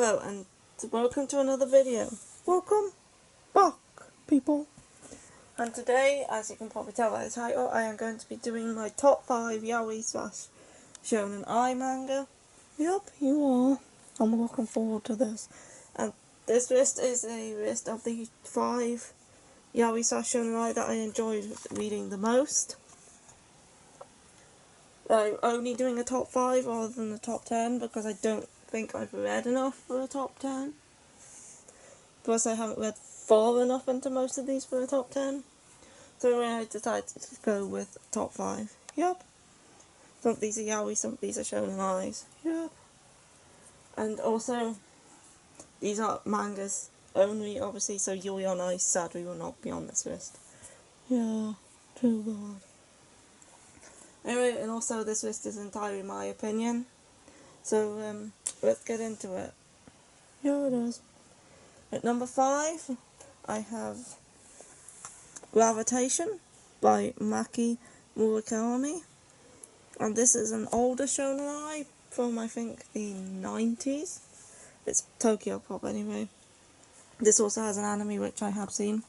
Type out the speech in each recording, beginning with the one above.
Hello and welcome to another video. Welcome back, people. And today, as you can probably tell by the title, I am going to be doing my top 5 yaoi / shounen-ai manga. Yep, you are. I'm looking forward to this. And this list is a list of the 5 yaoi / shounen-ai that I enjoyed reading the most. I'm only doing a top 5 rather than a top 10 because I don't think I've read enough for a top 10. Plus I haven't read far enough into most of these for a top 10. So I decided to go with top 5. Yep. Some of these are yaoi, some of these are shounen-ais. Yep. And also, these are mangas only, obviously, so Yaoi on Ice sadly will not be on this list. Yeah, too bad. Anyway, and also this list is entirely my opinion. So, let's get into it. Yeah, it is. At number 5, I have Gravitation by Maki Murakami. And this is an older shounen-ai from, I think, the 90s. It's Tokyo Pop anyway. This also has an anime which I have seen.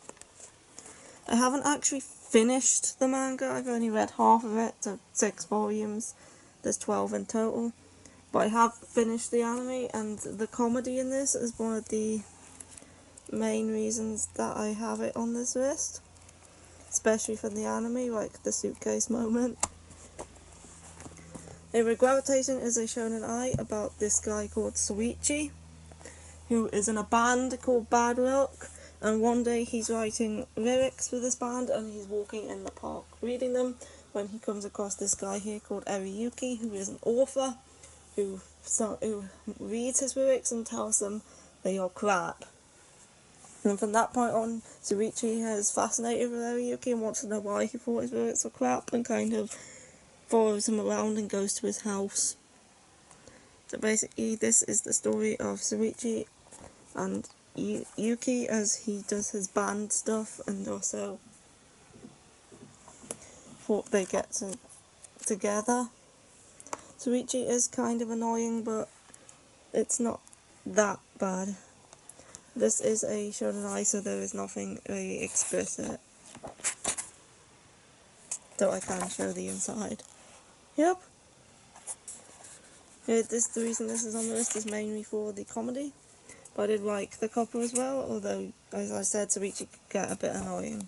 I haven't actually finished the manga. I've only read half of it, so 6 volumes. There's 12 in total. But I have finished the anime, and the comedy in this is one of the main reasons that I have it on this list. Especially from the anime, like the suitcase moment. Anyway, Gravitation is a shounen-ai about this guy called Soichi, who is in a band called Bad Luck, and one day he's writing lyrics for this band and he's walking in the park reading them when he comes across this guy here called Eriyuki, who is an author who reads his lyrics and tells them they are crap. And from that point on, Soichi is fascinated with Eriyuki and wants to know why he thought his lyrics were crap, and kind of follows him around and goes to his house. So basically, this is the story of Soichi and Yuki as he does his band stuff, and also thought they get together. Soichi is kind of annoying, but it's not that bad. This is a shounen-ai, so there is nothing very explicit. So I can show the inside. Yep. Yeah, the reason this is on the list is mainly for the comedy. But I did like the couple as well, although, as I said, Soichi could get a bit annoying.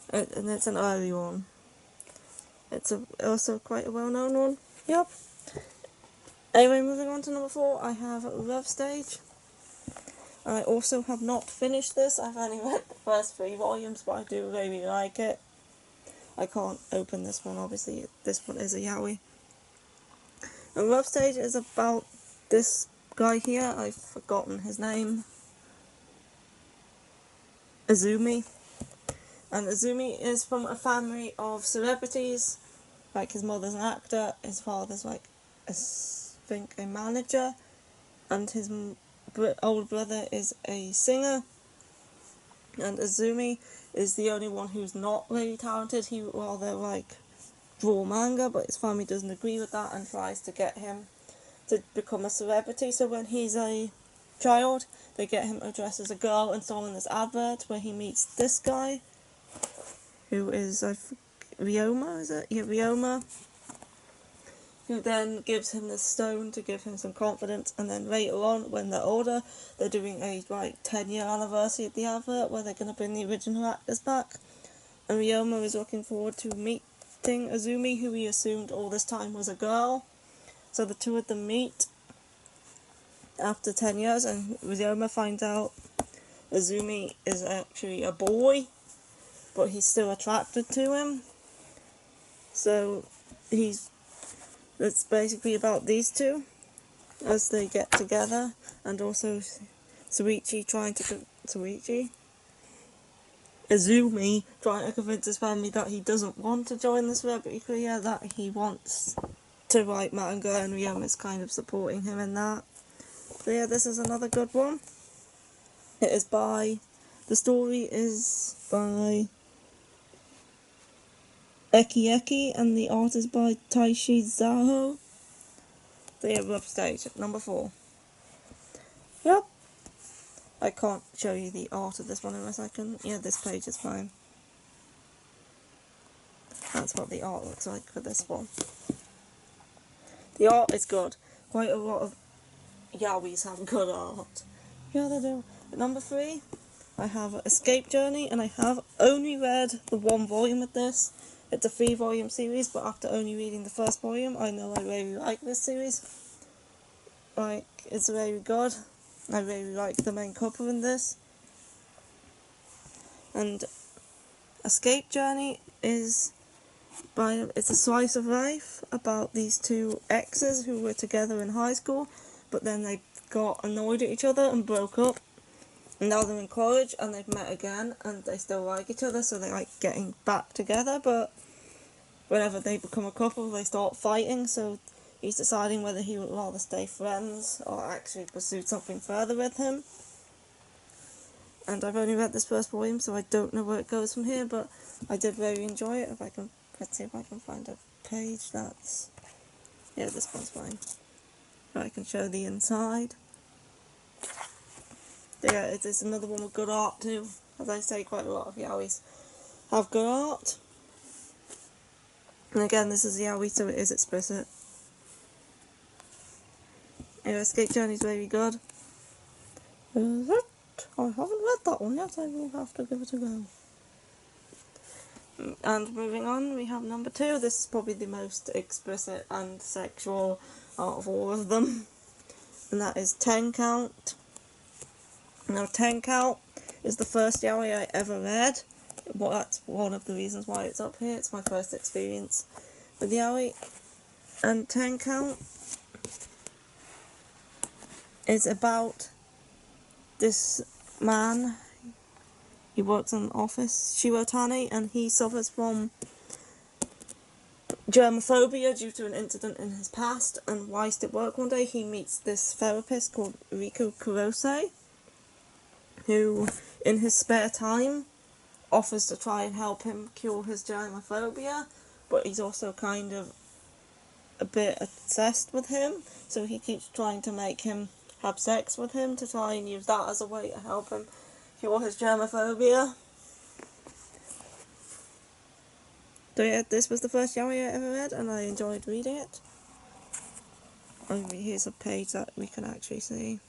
And it's an early one. It's also quite a well-known one. Yep. Anyway, moving on to number 4, I have Love Stage. I also have not finished this. I've only read the first 3 volumes, but I do really like it. I can't open this one, obviously. This one is a yaoi. And Love Stage is about this guy here. I've forgotten his name. Azumi. And Azumi is from a family of celebrities. Like, his mother's an actor, his father's like, I think, a manager, and his older brother is a singer. And Azumi is the only one who's not really talented. He rather like draw manga, but his family doesn't agree with that and tries to get him to become a celebrity. So when he's a child, they get him to dress as a girl and star in this advert where he meets this guy, who is Ryoma, is it? Yeah, Ryoma. Who then gives him this stone to give him some confidence, and then later on, when they're older, they're doing a 10-year anniversary of the advert where they're going to bring the original actors back, and Ryoma is looking forward to meeting Azumi, who he assumed all this time was a girl. So the two of them meet after 10 years, and Ryoma finds out Azumi is actually a boy, but he's still attracted to him. So it's basically about these two as they get together, and also Azumi trying to convince his family that he doesn't want to join the celebrity career, that he wants to write manga, and Ryoma's kind of supporting him in that. So yeah, this is another good one. The story is by Eki, and the art is by Taishi Zaho. So yeah, Love Stage, number 4. Yep. I can't show you the art of this one unless I can. Yeah, this page is fine. That's what the art looks like for this one. The art is good. Quite a lot of yaois have good art. Yeah, they do. At number 3, I have Escape Journey, and I have only read the 1 volume of this. It's a 3-volume series, but after only reading the first volume, I know I really like this series. Like, it's very good. I really like the main couple in this. And Escape Journey is it's a slice of life about these 2 exes who were together in high school, but then they got annoyed at each other and broke up. And now they're in college and they've met again and they still like each other, so they like getting back together, but whenever they become a couple they start fighting, so he's deciding whether he would rather stay friends or actually pursue something further with him. And I've only read this first volume, so I don't know where it goes from here, but I did really enjoy it. Let's see if I can find a page that's... Yeah, this one's fine. I can show the inside. Yeah, it's another one with good art too. As I say, quite a lot of yaois have good art. And again, this is yaoi, so it is explicit. Anyway, Escape Journey is very good. Is it? I haven't read that one yet, I will have to give it a go. And moving on, we have number 2. This is probably the most explicit and sexual out of all of them. And that is 10 Count. Now, 10 Count is the first yaoi I ever read. Well, that's one of the reasons why it's up here. It's my first experience with yaoi. And 10 Count is about this man. He works in an office, Shirotani, and he suffers from germophobia due to an incident in his past. And whilst at work one day, he meets this therapist called Riku Kurose, who, in his spare time, offers to try and help him cure his germophobia, but he's also kind of a bit obsessed with him, so he keeps trying to make him have sex with him to try and use that as a way to help him cure his germophobia. So yeah, this was the first yaoi I ever read, and I enjoyed reading it. And here's a page that we can actually see.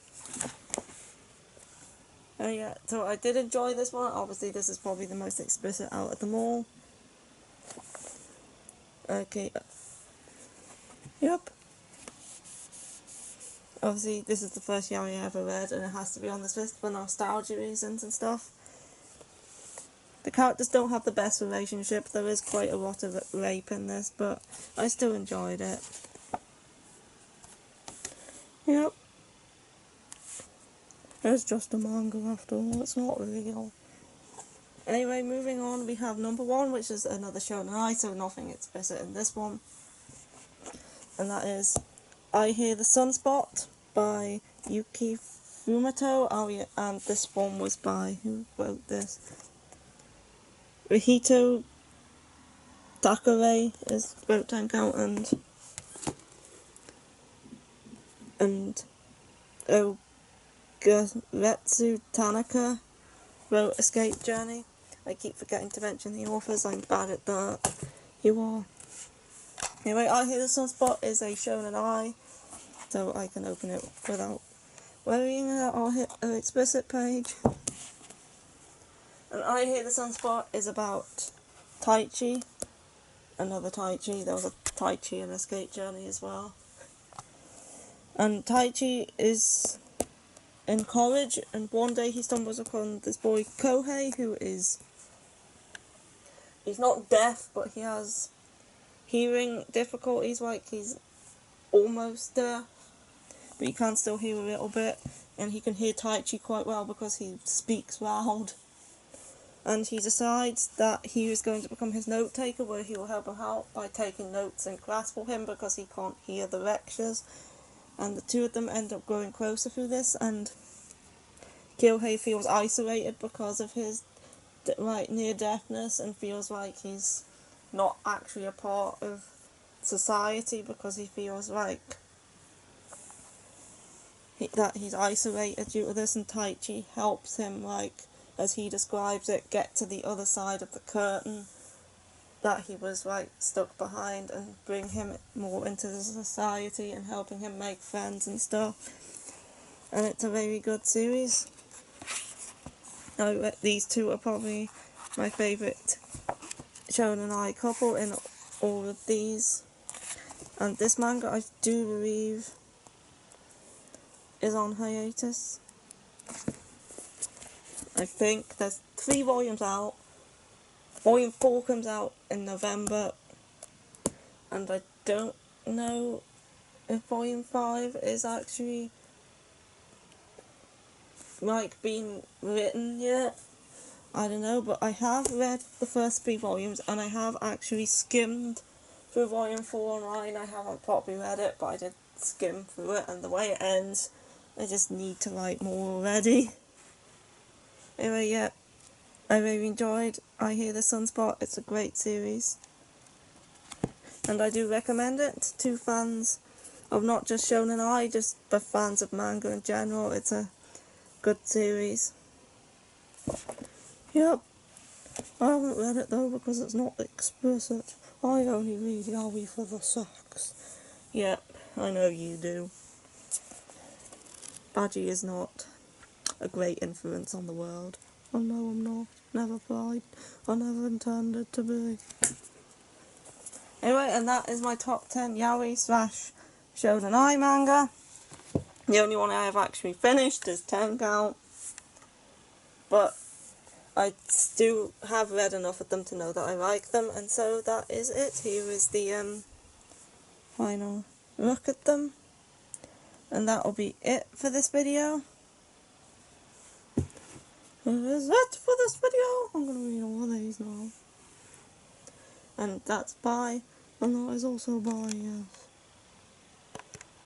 Oh yeah, so I did enjoy this one. Obviously, this is probably the most explicit out of them all. Okay. Yep. Obviously, this is the first yaoi I ever read, and it has to be on this list for nostalgia reasons and stuff. The characters don't have the best relationship. There is quite a lot of rape in this, but I still enjoyed it. Yep. It's just a manga after all, it's not real. Anyway, moving on, we have number 1, which is another shounen-ai, so nothing explicit in this one. And that is I Hear the Sunspot by Yuki Fumoto. Oh yeah, and this one was by, who wrote this? Rihito Takare is wrote 10 Count, and Ogaretsu Tanaka wrote Escape Journey. I keep forgetting to mention the authors, I'm bad at that. You are. Anyway, I Hear the Sunspot is a shounen-ai, so I can open it without worrying that I'll hit an explicit page. And I Hear the Sunspot is about Taichi, another Taichi. There was a Taichi in Escape Journey as well. And Taichi is in college, and one day he stumbles upon this boy Kohei, who is... He's not deaf, but he has hearing difficulties, like he's almost deaf, but he can still hear a little bit, and he can hear Taichi quite well because he speaks loud. And he decides that he is going to become his note taker, where he will help him out by taking notes in class for him because he can't hear the lectures. And the two of them end up growing closer through this, and Kyohei feels isolated because of his near deafness, and feels like he's not actually a part of society because he feels like that he's isolated due to this, and Taichi helps him, like, as he describes it, get to the other side of the curtain that he was, like, stuck behind, and bring him more into the society and helping him make friends and stuff. And it's a very good series. These two are probably my favourite shounen-ai couple in all of these. And this manga, I do believe, is on hiatus. I think there's 3 volumes out. Volume 4 comes out in November, and I don't know if Volume 5 is actually, like, being written yet. I don't know, but I have read the first 3 volumes, and I have actually skimmed through Volume 4 online. I haven't properly read it, but I did skim through it, and the way it ends, I just need to write more already. Anyway, yeah, I really enjoyed I Hear the Sunspot. It's a great series, and I do recommend it to fans of not just shounen-ai, but fans of manga in general. It's a good series. Yep, I haven't read it though because it's not explicit. I only read Yaoi for the sex. Yep, I know you do. Badgy is not a great influence on the world. Oh no, I'm not. Never tried. I never intended to be. Anyway, and that is my top 10 yaoi / shounen-ai manga. The only one I have actually finished is 10 count. But I still have read enough of them to know that I like them, and so that is it. Here is the final look at them. And that will be it for this video. That is it for this video. I'm going to read all of these now. And that's bye. And that is also bye, yes.